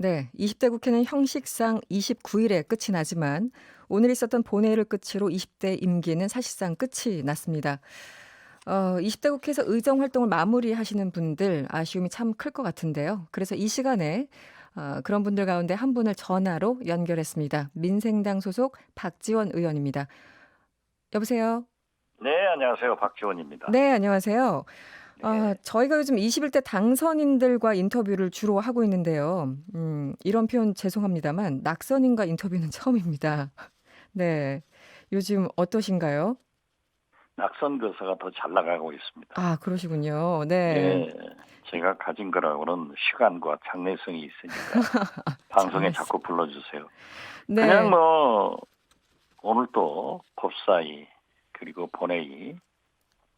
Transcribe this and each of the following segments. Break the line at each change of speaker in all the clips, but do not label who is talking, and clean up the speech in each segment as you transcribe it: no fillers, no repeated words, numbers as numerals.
네, 20대 국회는 형식상 29일에 끝이 나지만 오늘 있었던 본회의를 끝으로 20대 임기는 사실상 끝이 났습니다. 20대 국회에서 의정 활동을 마무리하시는 분들 아쉬움이 참 클 것 같은데요. 그래서 이 시간에 그런 분들 가운데 한 분을 전화로 연결했습니다. 민생당 소속 박지원 의원입니다. 여보세요?
네, 안녕하세요. 박지원입니다.
네, 안녕하세요.
네.
저희가 요즘 21대 당선인들과 인터뷰를 주로 하고 있는데요. 이런 표현 죄송합니다만 낙선인과 인터뷰는 처음입니다. 네. 요즘 어떠신가요?
낙선 교사가 더 잘 나가고 있습니다.
아, 그러시군요. 네.
예, 제가 가진 거라고는 시간과 장래성이 있으니까 방송에
장례식.
자꾸 불러주세요. 그냥
네.
뭐 오늘 또 법사위 그리고 본회의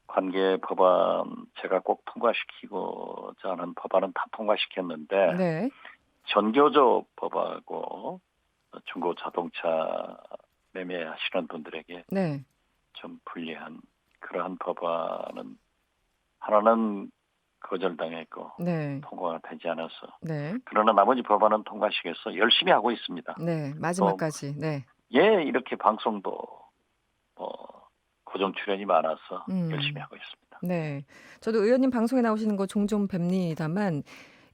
관계 법안 제가 꼭 통과시키고자 하는 법안은 다 통과시켰는데
네.
전교조 법하고 중고 자동차 매매하시는 분들에게
네.
좀 불리한 그러한 법안은 하나는 거절당했고
네.
통과가 되지 않아서
네.
그러나 나머지 법안은 통과시켜서 열심히 하고 있습니다.
네.
또
마지막까지. 네.
예, 이렇게 방송도 고정 출연이 많아서 열심히
음.
하고 있습니다.
네. 저도 의원님 방송에 나오시는 거 종종 뵙니다만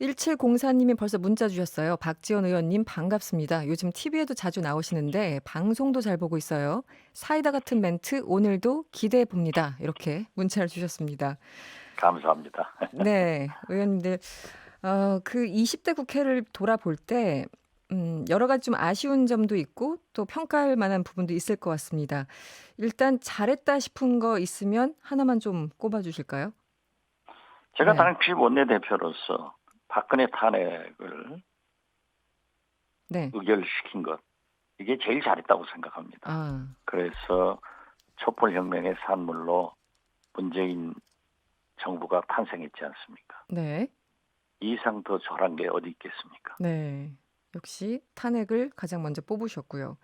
1704님이 벌써 문자 주셨어요. 박지원 의원님 반갑습니다. 요즘 TV에도 자주 나오시는데 방송도 잘 보고 있어요. 사이다 같은 멘트 오늘도 기대해 봅니다. 이렇게 문자를 주셨습니다.
감사합니다.
네. 의원님들 그 20대 국회를 돌아볼 때 여러 가지 좀 아쉬운 점도 있고 또 평가할 만한 부분도 있을 것 같습니다. 일단 잘했다 싶은 거 있으면 하나만 좀 꼽아 주실까요?
제가
네.
당시 원내대표로서 박근혜 탄핵을
네.
의결시킨 것 이게 제일 잘했다고 생각합니다.
아.
그래서 촛불혁명의 산물로 문재인 정부가 탄생했지 않습니까?
네.
이 이상 더 잘한 게 어디 있겠습니까?
네. 역시 탄핵을 가장 먼저 뽑으셨고요.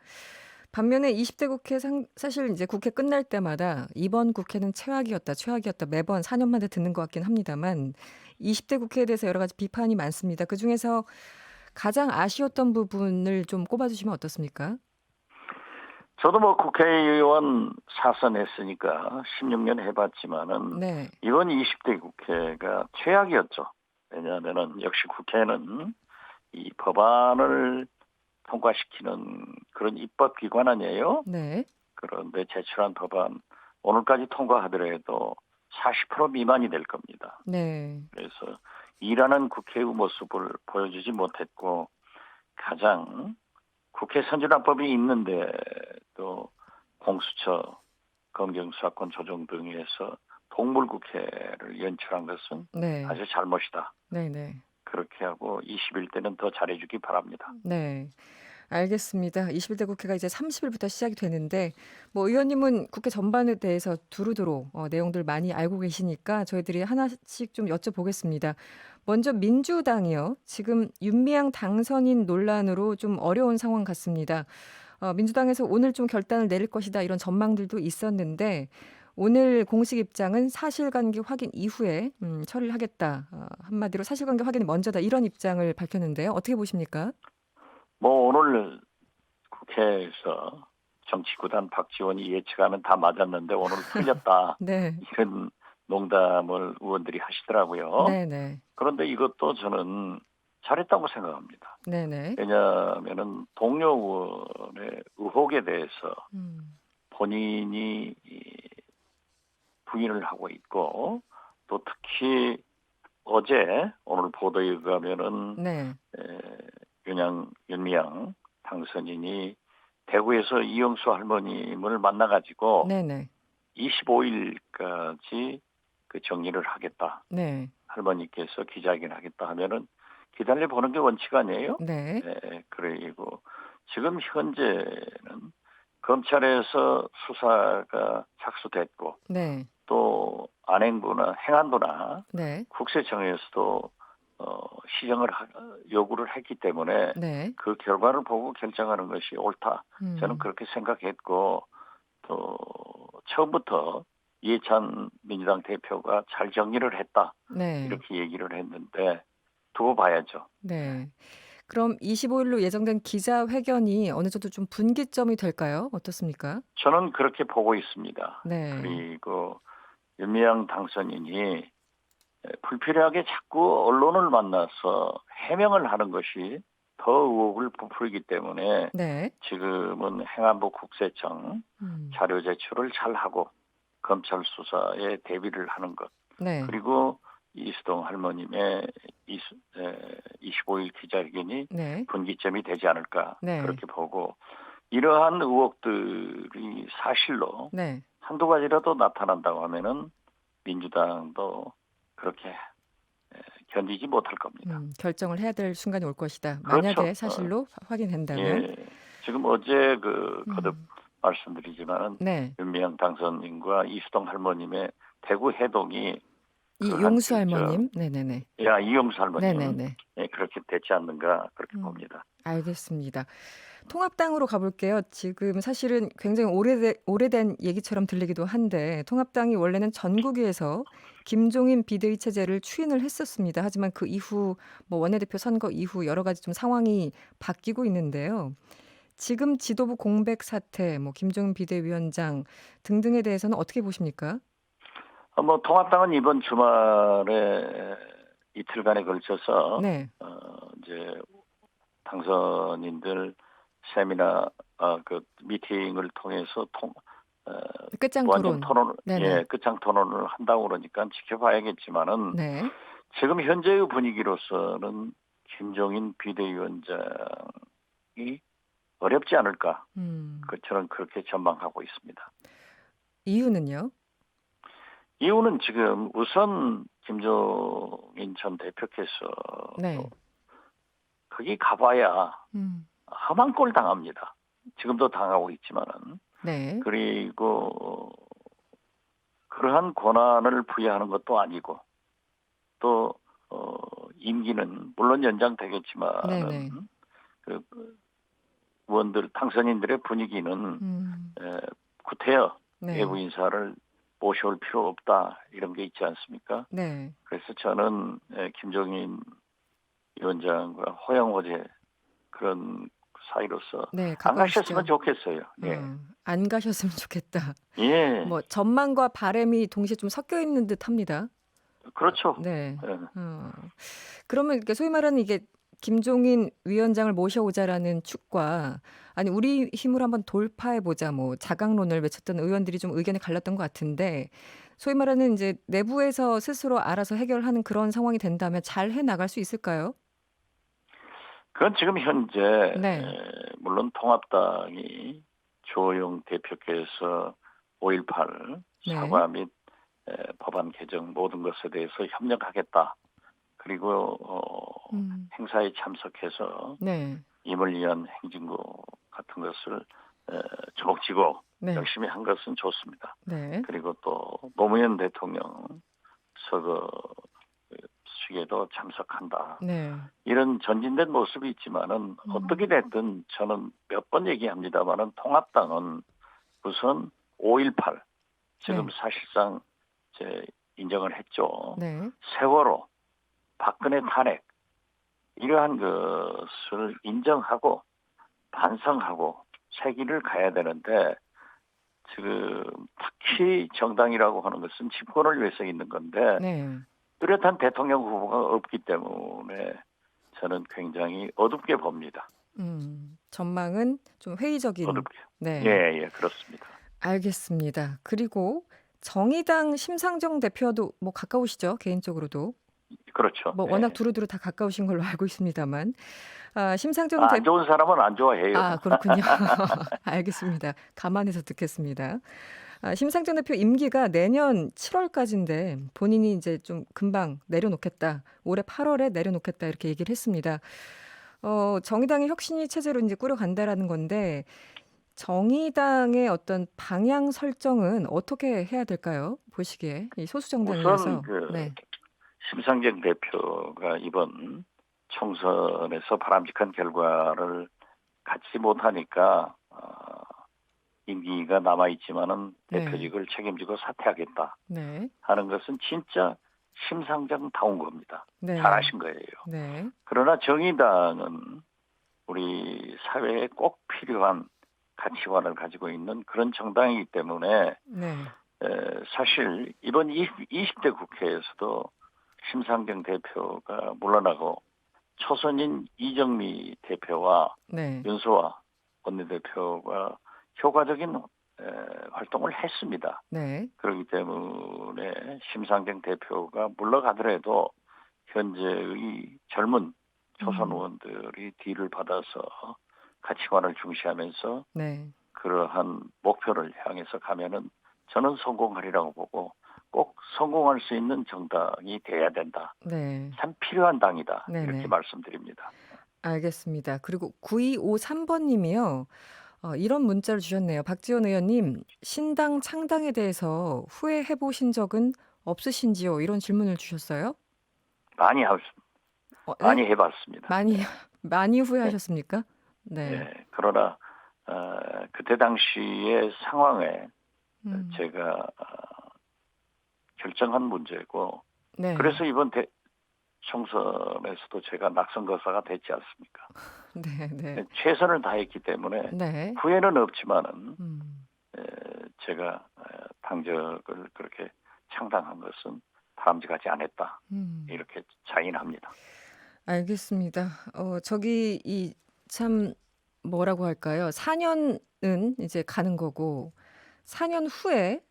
반면에 20대 국회 사실 이제 국회 끝날 때마다 "이번 국회는 최악이었다, 최악이었다." 매번 4년 만에 듣는 것 같긴 합니다만 20대 국회에 대해서 여러 가지 비판이 많습니다. 그중에서 가장 아쉬웠던 부분을 좀 꼽아 주시면 어떻습니까?
저도 뭐 국회의원 사선했으니까 16년 해봤지만은
네.
이번 20대 국회가 최악이었죠. 왜냐하면은 역시 국회는 이 법안을 통과시키는 그런 입법기관 아니에요.
네.
그런데 제출한 법안 오늘까지 통과하더라도 40% 미만이 될 겁니다.
네.
그래서 일하는 국회의 모습을 보여주지 못했고 가장 국회 선진화법이 있는데 또 공수처, 검경수사권 조정 등에서 동물국회를 연출한 것은
네.
아주 잘못이다.
네네.
그렇게 하고 21대는 더 잘해주기 바랍니다.
네. 알겠습니다. 21대 국회가 이제 30일부터 시작이 되는데 뭐 의원님은 국회 전반에 대해서 두루두루 내용들 많이 알고 계시니까 저희들이 하나씩 좀 여쭤보겠습니다. 먼저 민주당이요. 지금 윤미향 당선인 논란으로 좀 어려운 상황 같습니다. 민주당에서 오늘 좀 결단을 내릴 것이다 이런 전망들도 있었는데 오늘 공식 입장은 사실관계 확인 이후에 처리를 하겠다. 한마디로 사실관계 확인이 먼저다 이런 입장을 밝혔는데요. 어떻게 보십니까?
뭐 오늘 국회에서 정치구단 박지원이 예측하면 다 맞았는데 오늘 틀렸다.
네.
이런 농담을 의원들이 하시더라고요.
네네.
그런데 이것도 저는 잘했다고 생각합니다.
네네.
왜냐하면은 동료 의원의 의혹에 대해서
음.
본인이 부인을 하고 있고 또 특히 어제 오늘 보도에 의하면은
네.
윤미향 당선인이 대구에서 이영수 할머님을 만나가지고
네네.
25일까지 그 정리를 하겠다.
네.
할머니께서 기자회견 하겠다 하면은 기다려 보는 게 원칙 아니에요?
네.
그리고 지금 현재는 검찰에서 수사가 착수됐고
네.
또 안행부나 행안부나
네.
국세청에서도 요구를 했기 때문에
네.
그 결과를 보고 결정하는 것이 옳다. 저는
음.
그렇게 생각했고 또 처음부터 이해찬 민주당 대표가 잘 정리를 했다.
네.
이렇게 얘기를 했는데 두고 봐야죠.
네. 그럼 25일로 예정된 기자회견이 어느 정도 좀 분기점이 될까요? 어떻습니까?
저는 그렇게 보고 있습니다.
네.
그리고 윤미향 당선인이 불필요하게 자꾸 언론을 만나서 해명을 하는 것이 더 의혹을 부풀기 때문에
네.
지금은 행안부 국세청
음.
자료 제출을 잘하고 검찰 수사에 대비를 하는 것.
네.
그리고 이수동 할머님의 25일 기자회견이
네.
분기점이 되지 않을까
네.
그렇게 보고 이러한 의혹들이 사실로
네.
한두 가지라도 나타난다고 하면은 민주당도 그렇게 견디지 못할 겁니다.
결정을 해야 될 순간이 올 것이다.
그렇죠.
만약에 사실로 확인된다면.
예. 지금 어제 거듭
음.
말씀드리지만은
네.
윤미향 당선인과 이수동 할머님의 대구 해동이
이용수 할머님. 네네네.
이용수 할머님
네네네.
그렇게 됐지 않는가 그렇게
음.
봅니다.
알겠습니다. 통합당으로 가볼게요. 지금 사실은 굉장히 오래된 얘기처럼 들리기도 한데 통합당이 원래는 전국위에서 김종인 비대위 체제를 추인을 했었습니다. 하지만 그 이후 뭐 원내대표 선거 이후 여러 가지 좀 상황이 바뀌고 있는데요. 지금 지도부 공백 사태, 뭐 김종인 비대위원장 등등에 대해서는 어떻게 보십니까?
뭐 통합당은 이번 주말에 이틀간에 걸쳐서
네,
이제 당선인들 세미나 그 미팅을 통해서
끝장
완전
토론.
토론을
네네.
끝장 토론을 한다고 그러니까 지켜봐야겠지만은
네.
지금 현재의 분위기로서는 김종인 비대위원장이 어렵지 않을까
음,
저는 그렇게 전망하고 있습니다.
이유는요?
이유는 지금 우선 김종인 전 대표께서
네.
거기 가봐야
음,
험한 꼴 당합니다. 지금도 당하고 있지만은
네.
그리고 그러한 권한을 부여하는 것도 아니고 또 임기는 물론 연장되겠지만은
네네.
그 의원들 당선인들의 분위기는
음,
구태여
네.
외부 인사를 모셔올 필요 없다 이런 게 있지 않습니까?
네.
그래서 저는 김종인 위원장과 호영호재 그런 사이로서
네.
안
가까우시죠?
가셨으면 좋겠어요. 예.
안 가셨으면 좋겠다.
예.
뭐 전망과 바람이 동시에 좀 섞여 있는 듯합니다.
그렇죠.
네.
예.
그러면 이렇게 소위 말하는 이게 김종인 위원장을 모셔오자라는 축과 아니 우리 힘으로 한번 돌파해 보자 뭐 자강론을 외쳤던 의원들이 좀 의견이 갈렸던 것 같은데 소위 말하는 이제 내부에서 스스로 알아서 해결하는 그런 상황이 된다면 잘 해 나갈 수 있을까요?
그건 지금 현재
네.
물론 통합당이 조영 대표께서 5.18
네.
사과 및 법안 개정 모든 것에 대해서 협력하겠다. 그리고
음.
행사에 참석해서
네.
임을 위한 행진구 같은 것을 주목지고
네.
열심히 한 것은 좋습니다.
네.
그리고 또 노무현 대통령 서거 수식에도 참석한다.
네.
이런 전진된 모습이 있지만은 어떻게 됐든 저는 몇 번 얘기합니다만은 통합당은 우선 5.18 지금
네.
사실상 인정을 했죠.
네.
세월호, 박근혜 탄핵 이러한 것을 인정하고 반성하고 새 길을 가야 되는데 지금 특히 정당이라고 하는 것은 집권을 위해서 있는 건데
네.
뚜렷한 대통령 후보가 없기 때문에 저는 굉장히 어둡게 봅니다.
전망은 좀 회의적인.
어둡게.
네.
예, 그렇습니다.
알겠습니다. 그리고 정의당 심상정 대표도 뭐 가까우시죠? 개인적으로도.
그렇죠.
뭐 워낙
예.
두루두루 다 가까우신 걸로 알고 있습니다만. 심상정
안 좋은 사람은 안 좋아해요.
그렇군요. 알겠습니다. 감안해서 듣겠습니다. 심상정 대표 임기가 내년 7월까지인데 본인이 이제 좀 금방 내려놓겠다. 올해 8월에 내려놓겠다 이렇게 얘기를 했습니다. 정의당의 혁신위 체제로 이제 꾸려간다라는 건데 정의당의 어떤 방향 설정은 어떻게 해야 될까요? 보시기에 이 소수
우선
정당이어서. 네.
심상정 대표가 이번 총선에서 바람직한 결과를 갖지 못하니까 임기가 남아 있지만은
네.
대표직을 책임지고 사퇴하겠다
네.
하는 것은 진짜 심상정다운 겁니다.
네.
잘하신 거예요.
네.
그러나 정의당은 우리 사회에 꼭 필요한 가치관을 가지고 있는 그런 정당이기 때문에
네.
사실 이번 20대 국회에서도 심상정 대표가 물러나고 초선인 이정미 대표와
네.
윤소아 원내대표가 효과적인 활동을 했습니다.
네.
그렇기 때문에 심상정 대표가 물러가더라도 현재의 젊은 초선 의원들이 뒤를 받아서 가치관을 중시하면서
네.
그러한 목표를 향해서 가면은 저는 성공하리라고 보고 꼭 성공할 수 있는 정당이 돼야 된다.
네.
참 필요한 당이다.
네네.
이렇게 말씀드립니다.
알겠습니다. 그리고 9253번 님이요. 이런 문자를 주셨네요. 박지원 의원님, 신당 창당에 대해서 후회해 보신 적은 없으신지요? 이런 질문을 주셨어요.
많이
네?
많이 해봤습니다.
많이 많이
네.
후회하셨습니까? 네.
예, 그러나 그때 당시의 상황에
음.
제가 결정한 문제고
네.
그래서 이번 총선에서도 제가 낙선거사가 됐지 않습니까?
네, 네.
최선을 다했기 때문에
네.
후회는 없지만은
음.
제가 당적을 그렇게 창당한 것은 바람직하지 않았다.
음.
이렇게 자인합니다.
알겠습니다. 저기 참 뭐라고 할까요? 4년은 이제 가는 거고 4년 후에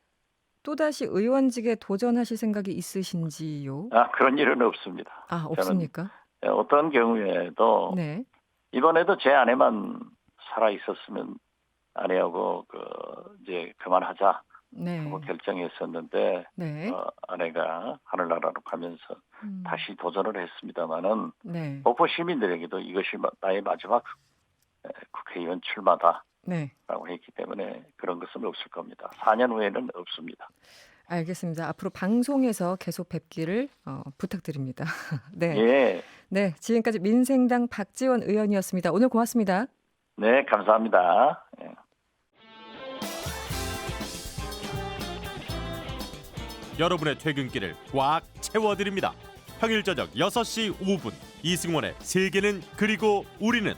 또다시 의원직에 도전하실 생각이 있으신지요?
그런 일은 없습니다.
아,
저는
없습니까?
어떤 경우에도
네.
이번에도 제 아내만 살아 있었으면 아내하고 이제 그만하자
네.
하고 결정했었는데
네.
아내가 하늘나라로 가면서
음.
다시 도전을 했습니다마는
네.
목포 시민들에게도 이것이 나의 마지막 국회의원 출마다라고
네.
했기 때문에 그런 것은 없을 겁니다. 4년 후에는 없습니다.
알겠습니다. 앞으로 방송에서 계속 뵙기를 부탁드립니다. 네.
예,
네. 지금까지 민생당 박지원 의원이었습니다. 오늘 고맙습니다.
네, 감사합니다. 예.
여러분의 퇴근길을 꽉 채워드립니다. 평일 저녁 6시 5분 이승원의 세계는 그리고 우리는